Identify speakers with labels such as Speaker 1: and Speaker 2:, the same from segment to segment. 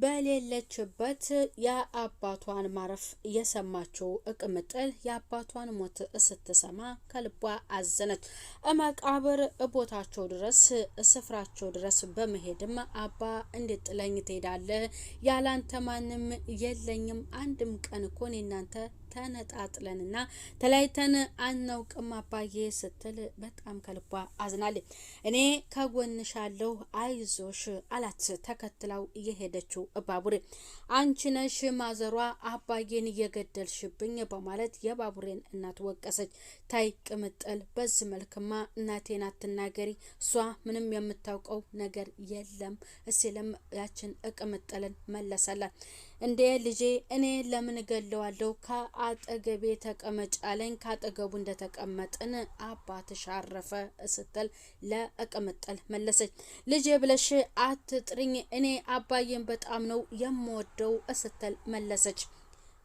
Speaker 1: በሌለችበት የአባቷን ማረፍ የሰማችው ቅምጥል የአባቷን ሞት ስትሰማ ከልቧ አዘነች። መቃብር ቦታቸው ድረስ ስፍራቸው ድረስ በመሄድም አባ እንዴት ጥለኝ ትሄዳለህ? ያላንተ ማንም የለኝም። አንድም ቀን እኮ እኔ እናንተ ተነጣጥለንና ተለያይተን አናውቅም አባዬ ስትል በጣም ከልቧ አዝናለች። እኔ ከጎንሻለሁ አይዞሽ አላት። ተከትላው እየሄደችው ባቡሬ አንቺ ነሽ ማዘሯ አባዬን እየገደልሽብኝ በማለት የባቡሬን እናት ወቀሰች። ታይ ቅምጥል በዚህ መልክማ እናቴን አትናገሪ፣ እሷ ምንም የምታውቀው ነገር የለም ሲልም ያችን ቅምጥልን መለሰላት። እንዴ ልጄ እኔ ለምን ገለዋለሁ? ከአጠገቤ ተቀመጭ አለኝ። ካጠገቡ እንደተቀመጥን አባትሽ አረፈ ስትል ለቅምጥል መለሰች። ልጄ ብለሽ አትጥሪኝ፣ እኔ አባዬን በጣም ነው የምወደው ስትል መለሰች።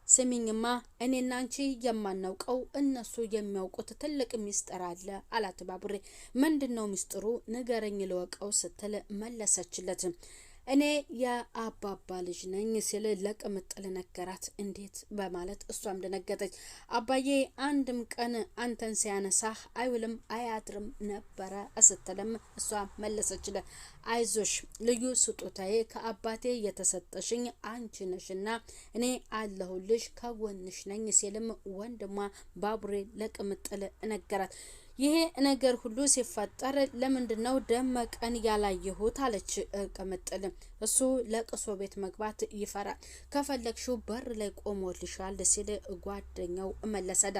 Speaker 1: ስሚኝማ እኔና አንቺ የማናውቀው እነሱ የሚያውቁት ትልቅ ሚስጥር አለ አላት ባቡሬ። ምንድነው ሚስጥሩ? ንገረኝ ልወቀው ስትል መለሰችለት። እኔ የአባባ ልጅ ነኝ ሲል ለቅምጥል ነገራት። እንዴት በማለት እሷም ደነገጠች። አባዬ አንድም ቀን አንተን ሲያነሳህ አይውልም አያድርም ነበረ ስትልም እሷ መለሰችለት። አይዞሽ ልዩ ስጦታዬ ከአባቴ የተሰጠሽኝ አንቺ ነሽና እኔ አለሁልሽ ከጎንሽ ነኝ ሲልም ወንድሟ ባቡሬ ለቅምጥል ነገራት። ይሄ ነገር ሁሉ ሲፈጠር ለምንድነው ደመቀን ያላየሁት አለች ቅምጥል። እሱ ለቅሶ ቤት መግባት ይፈራል፣ ከፈለግሽው በር ላይ ቆሞልሻል ሲል ጓደኛው መለሰዳ።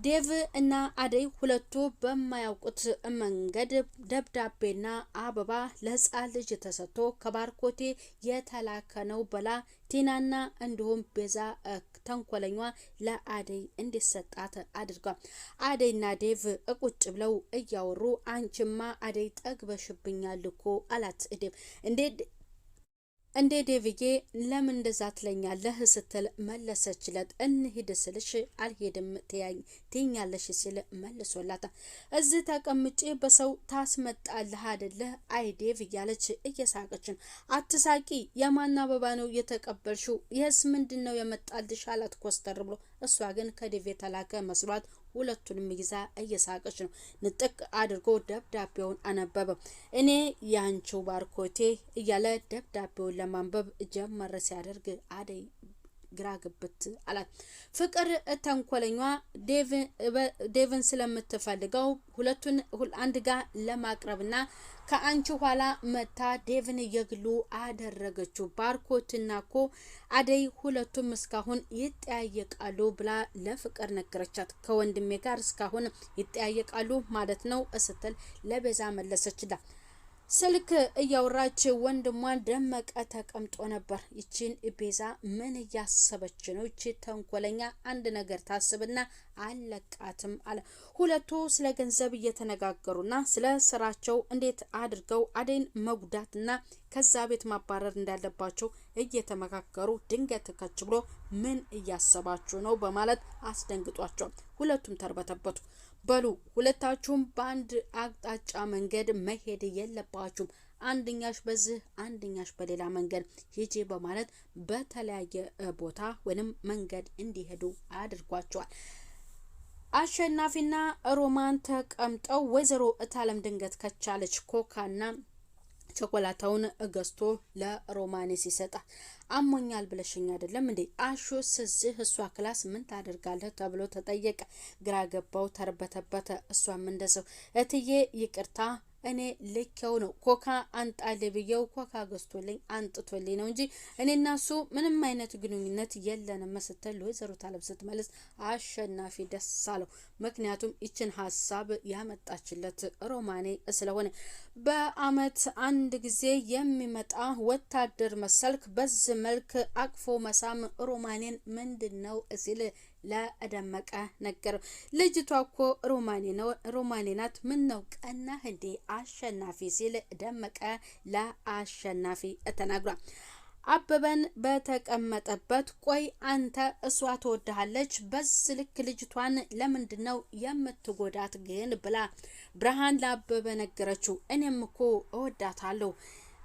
Speaker 1: ዴቭ እና አደይ ሁለቱ በማያውቁት መንገድ ደብዳቤና አበባ ለሕፃን ልጅ ተሰጥቶ ከባርኮቴ የተላከ ነው ብላ ቲናና እንዲሁም ቤዛ ተንኮለኛ ለአደይ እንዲሰጣት አድርጓል። አደይና ዴቭ ቁጭ ብለው እያወሩ አንቺማ አደይ ጠግበሽብኛል እኮ አላት ዴቭ። እንዴ ዴቭዬ ለምን እንደዛ ትለኛለህ ስትል መለሰችለት። እንሂድ ስልሽ አልሄድም ትይኛለሽ ሲል መልሶላታ። እዚህ ተቀምጬ በሰው ታስመጣለህ አይደለ አይ ዴቭ እያለች እየሳቀችን። አትሳቂ፣ የማን አበባ ነው የተቀበልሽው? ይህስ ምንድን ነው የመጣልሽ አላት ኮስተር ብሎ። እሷ ግን ከዴቭ የተላከ መስሏት ሁለቱንም ይዛ እየሳቀች ነው። ንጥቅ አድርጎ ደብዳቤውን አነበበ። እኔ ያንቺው ባርኮቴ እያለ ደብዳቤውን ለማንበብ ጀመረ። ሲያደርግ አደይ ግራ ግብት አላት። ፍቅር ተንኮለኛ ዴቭን ስለምትፈልገው ሁለቱን አንድ ጋር ለማቅረብና ከአንቺ ኋላ መታ ዴቭን የግሉ አደረገችው። ባርኮትና ኮ አደይ ሁለቱም እስካሁን ይጠያየቃሉ ብላ ለፍቅር ነገረቻት። ከወንድሜ ጋር እስካሁን ይጠያየቃሉ ማለት ነው ስትል ለቤዛ መለሰችላት። ስልክ እያወራች ወንድሟን ደመቀ ተቀምጦ ነበር። ይቺን ቤዛ ምን እያሰበች ነው? ይቺ ተንኮለኛ አንድ ነገር ታስብና አለቃትም አለ። ሁለቱ ስለ ገንዘብ እየተነጋገሩና ስለ ስራቸው እንዴት አድርገው አደይን መጉዳትና ከዛ ቤት ማባረር እንዳለባቸው እየተመካከሩ ድንገት ከች ብሎ ምን እያሰባችሁ ነው በማለት አስደንግጧቸው ሁለቱም ተርበተበቱ። በሉ ሁለታችሁም በአንድ አቅጣጫ መንገድ መሄድ የለባችሁም፣ አንደኛሽ በዚህ አንደኛሽ በሌላ መንገድ ሂጂ በማለት በተለያየ ቦታ ወይንም መንገድ እንዲሄዱ አድርጓቸዋል። አሸናፊና ሮማን ተቀምጠው ወይዘሮ እታለም ድንገት ከቻለች ኮካና ቸኮላታውን ገዝቶ ለሮማኔ ሲሰጣ አሞኛል ብለሽኝ አይደለም እንዴ? አሹስ እዚህ እሷ ክላስ ምን ታደርጋለህ ተብሎ ተጠየቀ። ግራ ገባው፣ ተርበተበተ። እሷም እንደሰው እትዬ ይቅርታ እኔ ልኬው ነው ኮካ አንጣል ብየው ኮካ ገዝቶልኝ አንጥቶልኝ ነው እንጂ እኔና እሱ ምንም አይነት ግንኙነት የለንም ስትል ወይዘሮ ታለም ስትመልስ አሸናፊ ደስ አለው። ምክንያቱም ይችን ሀሳብ ያመጣችለት ሮማኔ ስለሆነ በአመት አንድ ጊዜ የሚመጣ ወታደር መሰልክ በዚህ መልክ አቅፎ መሳም ሮማኔን ምንድነው ሲል ለደመቀ ነገር። ልጅቷ እኮ ሮማኔ ናት። ምን ነው ቀናህ እንዴ አሸናፊ ሲል ደመቀ ለአሸናፊ ተናግሯል። አበበን በተቀመጠበት ቆይ አንተ እሷ ትወድሃለች በዚህ ልክ ልጅቷን ለምንድነው የምትጎዳት ግን ብላ ብርሃን ለአበበ ነገረችው። እኔም እኮ እወዳታለሁ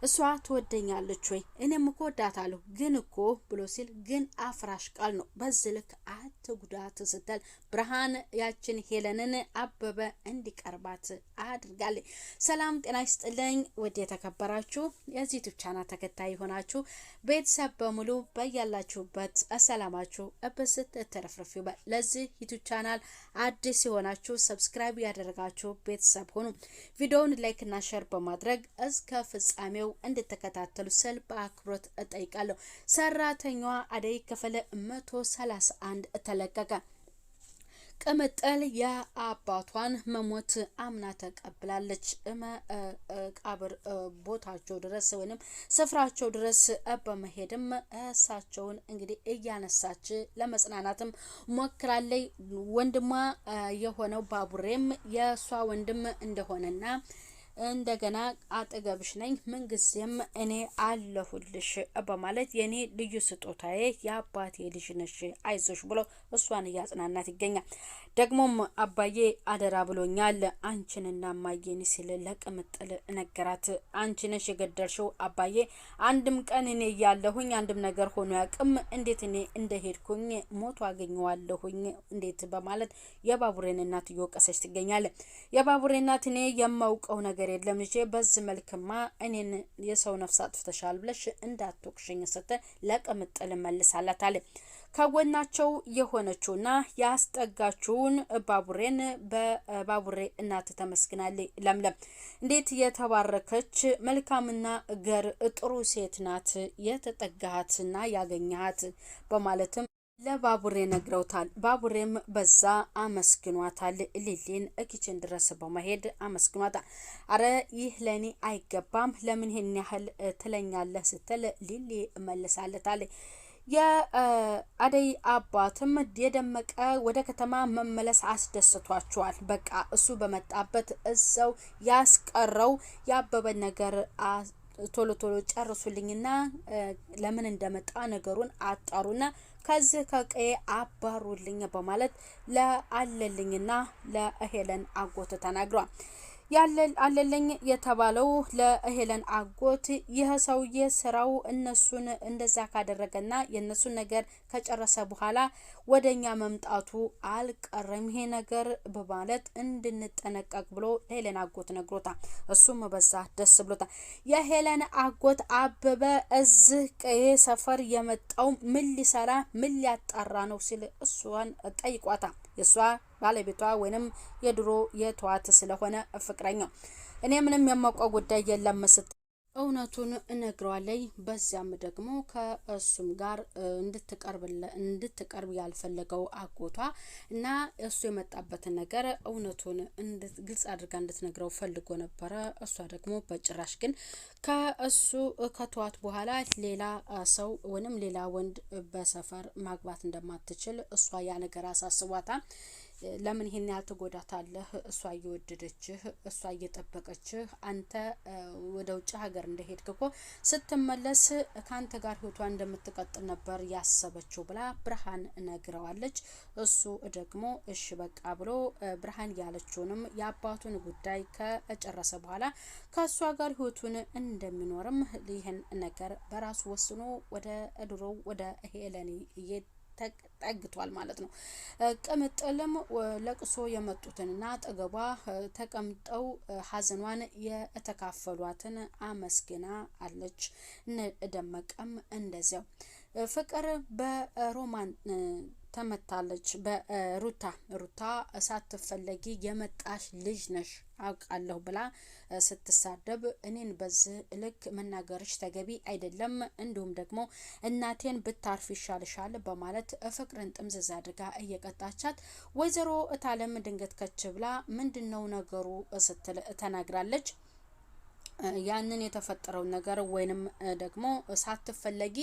Speaker 1: እሷ ትወደኛለች ወይ እኔም እኮ ወዳታለሁ ግን እኮ ብሎ ሲል ግን አፍራሽ ቃል ነው በዚህ ልክ አትጉዳት ስትል ብርሃን ያችን ሄለንን አበበ እንዲቀርባት አድርጋለች። ሰላም ጤና ይስጥልኝ ወደ የተከበራችሁ የዚህ ዩቲዩብ ቻናል ተከታይ ሆናችሁ ቤተሰብ በሙሉ በያላችሁበት ሰላማችሁ እብስት ተረፍርፉ። ለዚህ ዩቲዩብ ቻናል አዲስ የሆናችሁ ሰብስክራይብ ያደረጋችሁ ቤተሰብ ሆኑ። ቪዲዮውን ላይክ እና ሼር በማድረግ እስከ ፍጻሜው እንድትከታተሉ ስል በአክብሮት እጠይቃለሁ። ሰራተኛዋ አደይ ክፍል 131 ተለቀቀ። ቅምጥል የአባቷን መሞት አምና ተቀብላለች። መቃብር ቦታቸው ድረስ ወይንም ስፍራቸው ድረስ በመሄድም እሳቸውን እንግዲህ እያነሳች ለመጽናናትም ሞክራለች። ወንድሟ የሆነው ባቡሬም የሷ ወንድም እንደሆነና እንደገና አጠገብሽ ነኝ ምንጊዜም እኔ አለሁልሽ በማለት የኔ ልዩ ስጦታዬ የአባቴ ልጅ ነሽ አይዞሽ ብሎ እሷን እያጽናናት ይገኛል። ደግሞም አባዬ አደራ ብሎኛል አንቺንና ማየን ሲል ለቅምጥል ነገራት። አንቺ ነሽ የገደልሽው አባዬ አንድም ቀን እኔ ያለሁኝ አንድም ነገር ሆኖ ያቅም እንዴት እኔ እንደሄድኩኝ ሞቶ አገኘዋለሁኝ እንዴት በማለት የባቡሬን እናት እየወቀሰች ትገኛለች። የባቡሬ እናት እኔ የማውቀው ነገር የለም ልጄ በዚህ መልክማ እኔን የሰው ነፍስ አጥፍተሻል ብለሽ እንዳትወቅሽኝ ስትል ለቅምጥል መልሳላታል። ከጎናቸው የሆነችውና ያስጠጋችውን ባቡሬን በባቡሬ እናት ተመስግናለች። ለምለም እንዴት የተባረከች መልካምና ገር ጥሩ ሴት ናት የተጠጋሃትና ያገኘሃት በማለትም ለባቡሬ ነግረውታል። ባቡሬም በዛ አመስግኗታል። ሊሊን ኪችን ድረስ በመሄድ አመስግኗታል። አረ ይህ ለኔ አይገባም ለምን ይሄን ያህል ትለኛለህ ስትል ሊሊ መልሳለታል። የአደይ አባትም የደመቀ ወደ ከተማ መመለስ አስደስቷቸዋል። በቃ እሱ በመጣበት እዛው ያስቀረው ያበበ ነገር ቶሎ ቶሎ ጨርሱልኝና ለምን እንደመጣ ነገሩን አጣሩና ከዚህ ከቀዬ አባሩልኝ በማለት ለአለልኝና ለሄለን አጎት ተናግሯል። አለልኝ የተባለው ለሄለን አጎት ይህ ሰውዬ ስራው እነሱን እንደዛ ካደረገና የነሱን ነገር ከጨረሰ በኋላ ወደኛ መምጣቱ አልቀረም ይሄ ነገር በማለት እንድንጠነቀቅ ብሎ ለሄለን አጎት ነግሮታል። እሱም በዛ ደስ ብሎታል። የሄለን አጎት አበበ እዚህ ቀዬ ሰፈር የመጣው ምን ሊሰራ ምን ሊያጣራ ነው ሲል እሷን ጠይቋታል። የሷ ባለቤቷ ወይንም የድሮ የተዋት ስለሆነ ፍቅረኛው እኔ ምንም የማውቀው ጉዳይ የለም መስት እውነቱን እነግረዋለሁ። በዚያም ደግሞ ከእሱም ጋር እንድትቀርብ ያልፈለገው አጎቷ እና እሱ የመጣበትን ነገር እውነቱን ግልጽ አድርጋ እንድትነግረው ፈልጎ ነበረ። እሷ ደግሞ በጭራሽ ግን ከእሱ ከተዋት በኋላ ሌላ ሰው ወይንም ሌላ ወንድ በሰፈር ማግባት እንደማትችል እሷ ያ ነገር አሳስቧታል። ለምን ይሄን ያህል ትጎዳታለህ? እሷ እየወደደችህ እሷ እየጠበቀችህ አንተ ወደ ውጭ ሀገር እንደሄድክ እኮ ስትመለስ ካንተ ጋር ህይወቷ እንደምትቀጥል ነበር ያሰበችው ብላ ብርሃን ነግረዋለች። እሱ ደግሞ እሺ በቃ ብሎ ብርሃን ያለችውንም የአባቱን ጉዳይ ከጨረሰ በኋላ ከሷ ጋር ህይወቱን እንደሚኖርም ይሄን ነገር በራሱ ወስኖ ወደ ድሮ ወደ ሄለን ተጠግቷል ማለት ነው። ቅምጥልም ለቅሶ የመጡትንና አጠገቧ ተቀምጠው ሀዘኗን የተካፈሏትን አመስግና አለች። ደመቀም እንደዚያው ፍቅር በሮማን ተመታለች። በሩታ ሳትፈለጊ የመጣሽ ልጅ ነሽ አውቃለሁ ብላ ስትሳደብ እኔን በዚህ ልክ መናገርሽ ተገቢ አይደለም፣ እንዲሁም ደግሞ እናቴን ብታርፍ ይሻልሻል በማለት ፍቅርን ጥምዝዝ አድርጋ እየቀጣቻት ወይዘሮ እታለም ድንገት ከች ብላ ምንድነው ነገሩ ስትል ተናግራለች። ያንን የተፈጠረው ነገር ወይንም ደግሞ ሳትፈለጊ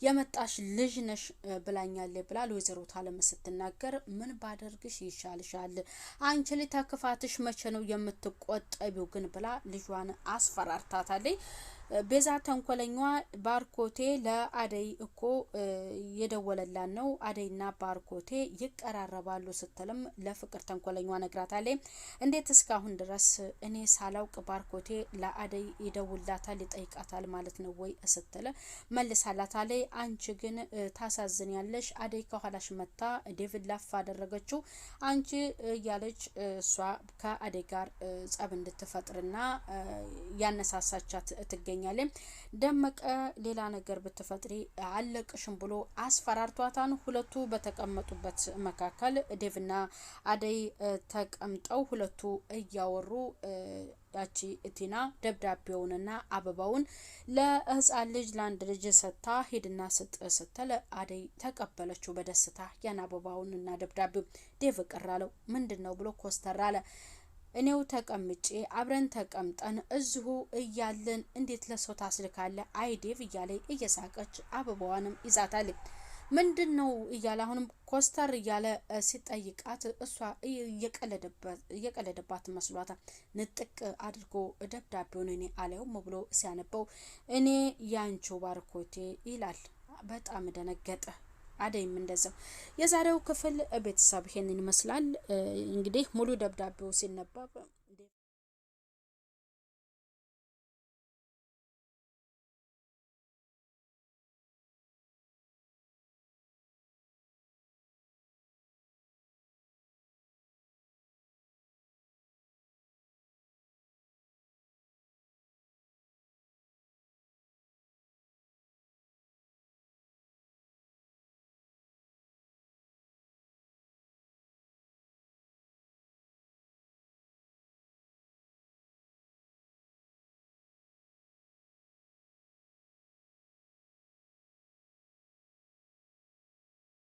Speaker 1: የመጣሽ ልጅ ነሽ ብላኛለች ብላ ወይዘሮ ታለም ስትናገር ምን ባደርግሽ ይሻልሻል አንቺ ለተከፋትሽ መቼ ነው የምትቆጠቢው ግን ብላ ልጇን አስፈራርታታለች። ቤዛ ተንኮለኛዋ ባርኮቴ ለአደይ እኮ የደወለላን ነው አደይና ባርኮቴ ይቀራረባሉ ስትልም ለፍቅር ተንኮለኛዋ ነግራታለች። እንዴት እስካሁን ድረስ እኔ ሳላውቅ ባርኮቴ ለአደይ ይደውላታል ይጠይቃታል ማለት ነው ወይ ስትል መልሳላታለች። አንቺ ግን ታሳዝኛለሽ፣ አደይ ከኋላሽ መታ ዴቪድ ላፍ አደረገችው አንቺ እያለች እሷ ከአደይ ጋር ጸብ እንድትፈጥርና ያነሳሳቻት ትገኛለች። ደመቀ ሌላ ነገር ብትፈጥሪ አለቅሽም ብሎ አስፈራርቷታን። ሁለቱ በተቀመጡበት መካከል ዴቭና አደይ ተቀምጠው ሁለቱ እያወሩ ያቺ ቲና ደብዳቤውንና አበባውን ለህፃን ልጅ ለአንድ ልጅ ሰታ ሄድና ስጥ ስትል አደይ ተቀበለችው በደስታ ያን አበባውንና ደብዳቤው። ዴቭ ቀራለው ምንድነው ብሎ ኮስተር አለ። እኔው ተቀምጬ አብረን ተቀምጠን እዚሁ እያለን እንዴት ለሰው ታስልካለ አይ ዴቭ እያለ እየሳቀች አበባዋንም ይዛታል። ምንድነው እያለ አሁንም ኮስተር እያለ ሲጠይቃት እሷ እየቀለደባት መስሏታል። ንጥቅ አድርጎ ደብዳቤውን እኔ አለውም ብሎ ሲያነበው እኔ ያንቺው ባርኮቴ ይላል። በጣም ደነገጠ። አደይም እንደዛው። የዛሬው ክፍል ቤተሰብ ይሄንን ይመስላል። እንግዲህ ሙሉ ደብዳቤው ሲነበብ